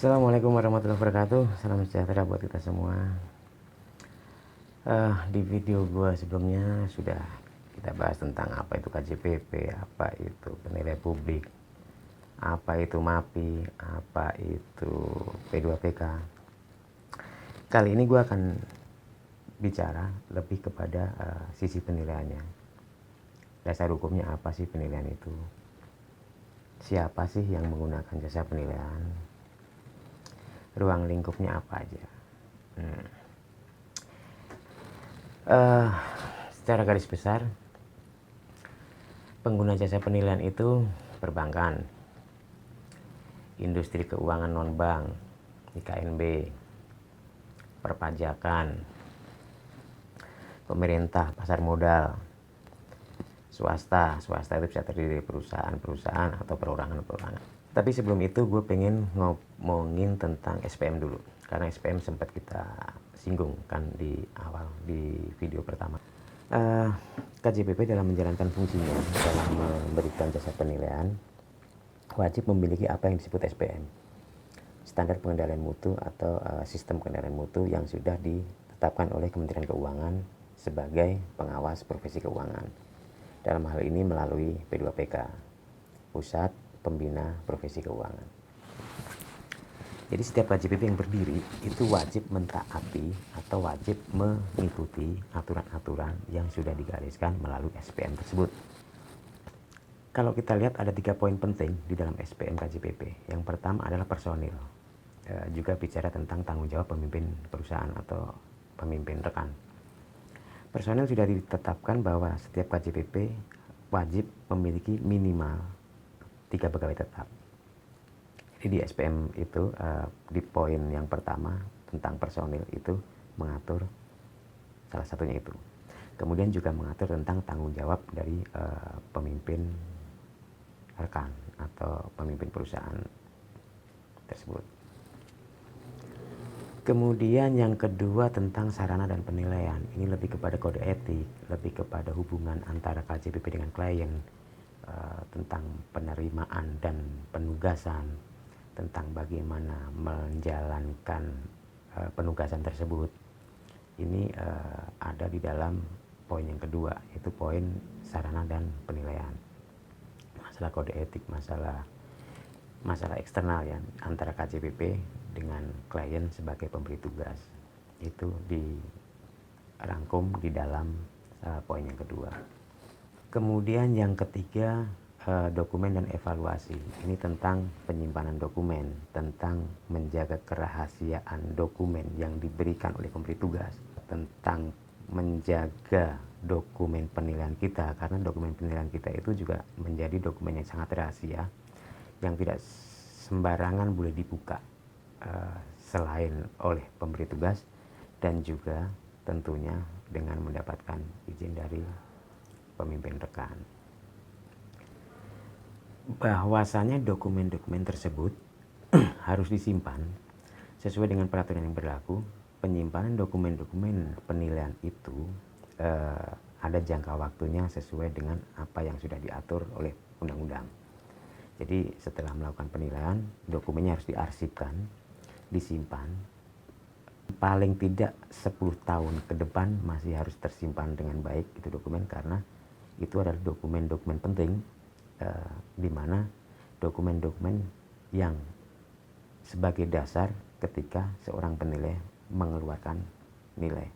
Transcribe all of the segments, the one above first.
Assalamualaikum warahmatullahi wabarakatuh. Salam sejahtera buat kita semua. Di video gua sebelumnya sudah kita bahas tentang apa itu KJPP, apa itu penilai publik, apa itu MAPI, apa itu P2PK. Kali ini gua akan bicara lebih kepada sisi penilaiannya. Dasar hukumnya apa sih penilaian itu? Siapa sih yang menggunakan jasa penilaian? Ruang lingkupnya apa aja? Secara garis besar, pengguna jasa penilaian itu perbankan, industri keuangan non-bank, IKNB, perpajakan, pemerintah, pasar modal, swasta itu bisa terdiri dari perusahaan atau perorangan. Tapi sebelum itu gue pengen ngomongin tentang SPM dulu, karena SPM sempat kita singgung kan di awal di video pertama. KJPP dalam menjalankan fungsinya dalam memberikan jasa penilaian wajib memiliki apa yang disebut SPM, standar pengendalian mutu atau sistem pengendalian mutu yang sudah ditetapkan oleh Kementerian Keuangan sebagai pengawas profesi keuangan. Dalam hal ini melalui P2PK, Pusat Pembina Profesi Keuangan. Jadi setiap KJPP yang berdiri itu wajib mentaati atau wajib mengikuti aturan-aturan yang sudah digariskan melalui SPM tersebut. Kalau kita lihat ada 3 poin penting di dalam SPM KJPP. Yang pertama adalah personil. Juga bicara tentang tanggung jawab pemimpin perusahaan atau pemimpin rekan. Personil sudah ditetapkan bahwa setiap KJPP wajib memiliki minimal 3 pegawai tetap. Jadi di SPM itu di poin yang pertama tentang personil itu mengatur salah satunya itu. Kemudian juga mengatur tentang tanggung jawab dari pemimpin rekan atau pemimpin perusahaan tersebut. Kemudian yang kedua tentang sarana dan penilaian. Ini lebih kepada kode etik, lebih kepada hubungan antara KJPP dengan klien, tentang penerimaan dan penugasan, tentang bagaimana menjalankan penugasan tersebut. Ini ada di dalam poin yang kedua, yaitu poin sarana dan penilaian. Masalah kode etik, masalah eksternal ya antara KJPP dengan klien sebagai pemberi tugas. Itu dirangkum di dalam poin yang kedua. Kemudian yang ketiga, dokumen dan evaluasi. Ini tentang penyimpanan dokumen, tentang menjaga kerahasiaan dokumen yang diberikan oleh pemberi tugas, tentang menjaga dokumen penilaian kita, karena dokumen penilaian kita itu juga menjadi dokumen yang sangat rahasia, yang tidak sembarangan boleh dibuka selain oleh pemberi tugas dan juga tentunya dengan mendapatkan izin dari pemimpin rekan. Bahwasanya dokumen-dokumen tersebut harus disimpan sesuai dengan peraturan yang berlaku. Penyimpanan dokumen-dokumen penilaian itu ada jangka waktunya sesuai dengan apa yang sudah diatur oleh undang-undang. Jadi setelah melakukan penilaian, dokumennya harus diarsipkan, disimpan. Paling tidak 10 tahun ke depan masih harus tersimpan dengan baik itu dokumen, karena itu adalah dokumen-dokumen penting, di mana dokumen-dokumen yang sebagai dasar ketika seorang penilai mengeluarkan nilai.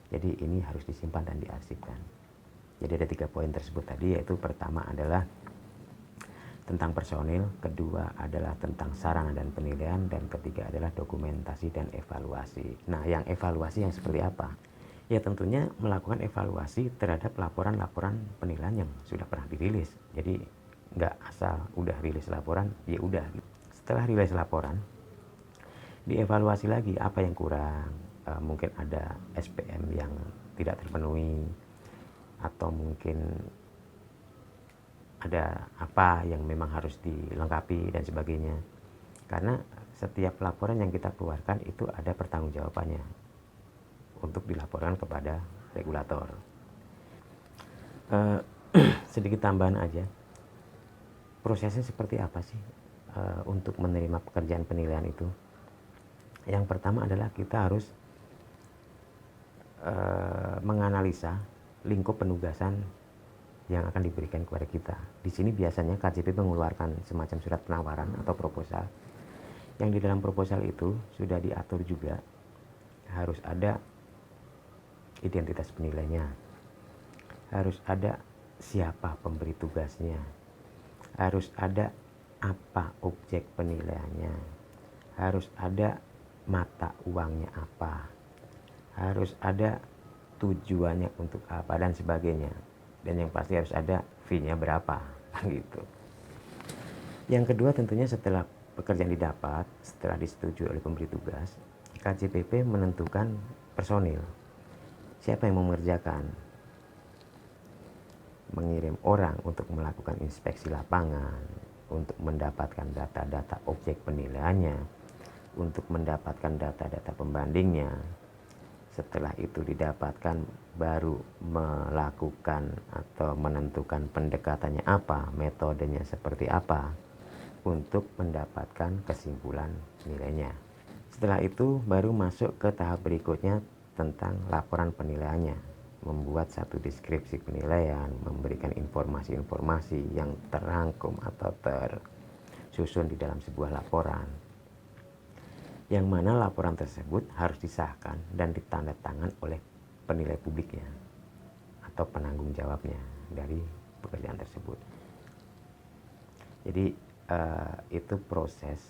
Jadi ini harus disimpan dan diarsipkan. Jadi ada 3 poin tersebut tadi, yaitu pertama adalah tentang personil, kedua adalah tentang sarana dan penilaian, dan ketiga adalah dokumentasi dan evaluasi. Nah, yang evaluasi yang seperti apa? Ya tentunya melakukan evaluasi terhadap laporan-laporan penilaian yang sudah pernah dirilis. Jadi nggak asal udah rilis laporan, ya udah. Setelah rilis laporan, dievaluasi lagi apa yang kurang. Mungkin ada SPM yang tidak terpenuhi, atau mungkin ada apa yang memang harus dilengkapi dan sebagainya. Karena setiap laporan yang kita keluarkan itu ada pertanggungjawabannya untuk dilaporkan kepada regulator. Sedikit tambahan aja, prosesnya seperti apa sih untuk menerima pekerjaan penilaian itu? Yang pertama adalah kita harus menganalisa lingkup penugasan yang akan diberikan kepada kita. Di sini biasanya KJP mengeluarkan semacam surat penawaran atau proposal, yang di dalam proposal itu sudah diatur juga harus ada identitas penilainya, harus ada siapa pemberi tugasnya, harus ada apa objek penilaiannya, harus ada mata uangnya apa, harus ada tujuannya untuk apa dan sebagainya, dan yang pasti harus ada fee-nya berapa gitu. Yang kedua tentunya setelah pekerjaan didapat, setelah disetujui oleh pemberi tugas, KJPP menentukan personil, siapa yang mau mengerjakan, mengirim orang untuk melakukan inspeksi lapangan, untuk mendapatkan data-data objek penilaiannya, untuk mendapatkan data-data pembandingnya. Setelah itu didapatkan, baru melakukan atau menentukan pendekatannya apa, metodenya seperti apa, untuk mendapatkan kesimpulan nilainya. Setelah itu baru masuk ke tahap berikutnya tentang laporan penilaiannya, membuat satu deskripsi penilaian, memberikan informasi-informasi yang terangkum atau tersusun di dalam sebuah laporan, yang mana laporan tersebut harus disahkan dan ditandatangan oleh penilai publiknya atau penanggung jawabnya dari pekerjaan tersebut. Jadi itu proses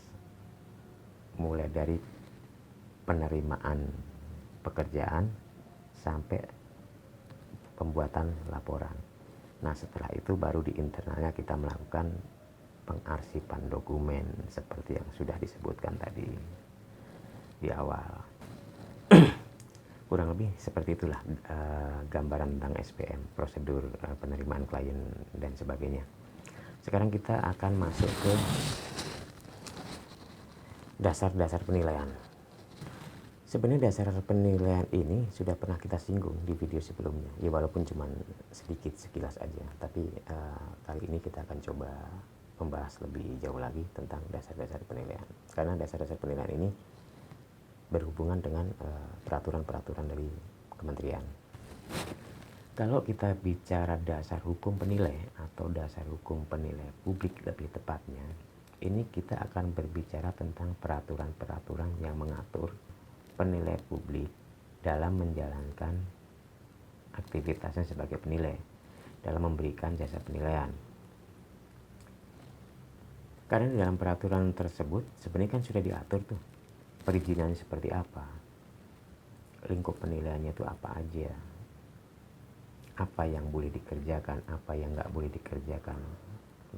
mulai dari penerimaan pekerjaan sampai pembuatan laporan. Nah, setelah itu baru di internalnya kita melakukan pengarsipan dokumen seperti yang sudah disebutkan tadi di awal. Kurang lebih seperti itulah gambaran tentang SPM, prosedur penerimaan klien dan sebagainya. Sekarang kita akan masuk ke dasar-dasar penilaian. Sebenarnya dasar penilaian ini sudah pernah kita singgung di video sebelumnya, ya walaupun cuma sedikit sekilas aja, tapi kali ini kita akan coba membahas lebih jauh lagi tentang dasar-dasar penilaian, karena dasar-dasar penilaian ini berhubungan dengan peraturan-peraturan dari kementerian. Kalau kita bicara dasar hukum penilai atau dasar hukum penilai publik lebih tepatnya, ini kita akan berbicara tentang peraturan-peraturan yang mengatur penilai publik dalam menjalankan aktivitasnya sebagai penilai, dalam memberikan jasa penilaian. Karena di dalam peraturan tersebut sebenarnya kan sudah diatur tuh perizinannya seperti apa, lingkup penilaiannya itu apa aja, apa yang boleh dikerjakan, apa yang nggak boleh dikerjakan,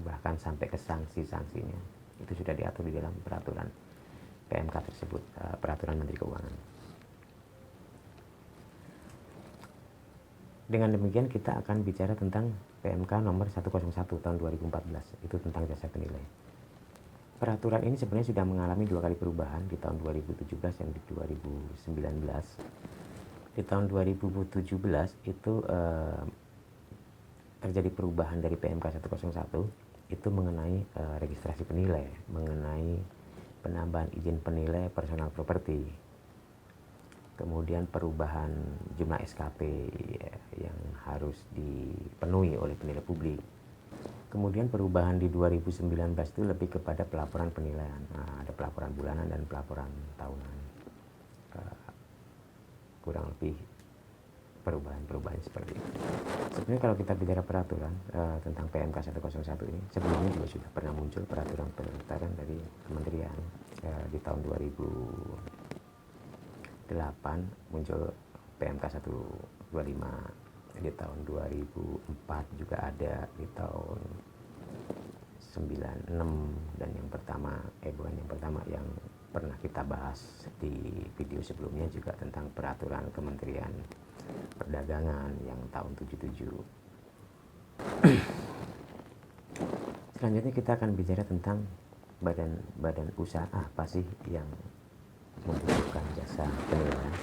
bahkan sampai ke sanksi-sanksinya itu sudah diatur di dalam peraturan PMK tersebut, peraturan Menteri Keuangan. Dengan demikian kita akan bicara tentang PMK nomor 101 tahun 2014, itu tentang jasa penilai. Peraturan ini sebenarnya sudah mengalami 2 kali perubahan, di tahun 2017 dan di 2019. Di tahun 2017 itu terjadi perubahan dari PMK 101 itu mengenai registrasi penilai, mengenai penambahan izin penilai personal property, kemudian perubahan jumlah SKP yang harus dipenuhi oleh penilai publik. Kemudian perubahan di 2019 itu lebih kepada pelaporan penilaian. Nah, ada pelaporan bulanan dan pelaporan tahunan. Kurang lebih perubahan-perubahan seperti itu. Sebenarnya kalau kita bicara peraturan tentang PMK 101 ini, sebelumnya juga sudah pernah muncul peraturan dari kementerian. Di tahun 2008 muncul PMK 125, di tahun 2004 juga ada, di tahun 96, dan yang pertama yang pernah kita bahas di video sebelumnya juga tentang peraturan Kementerian Perdagangan yang tahun 77. Selanjutnya kita akan bicara tentang badan usaha apa sih yang membutuhkan jasa penilaian.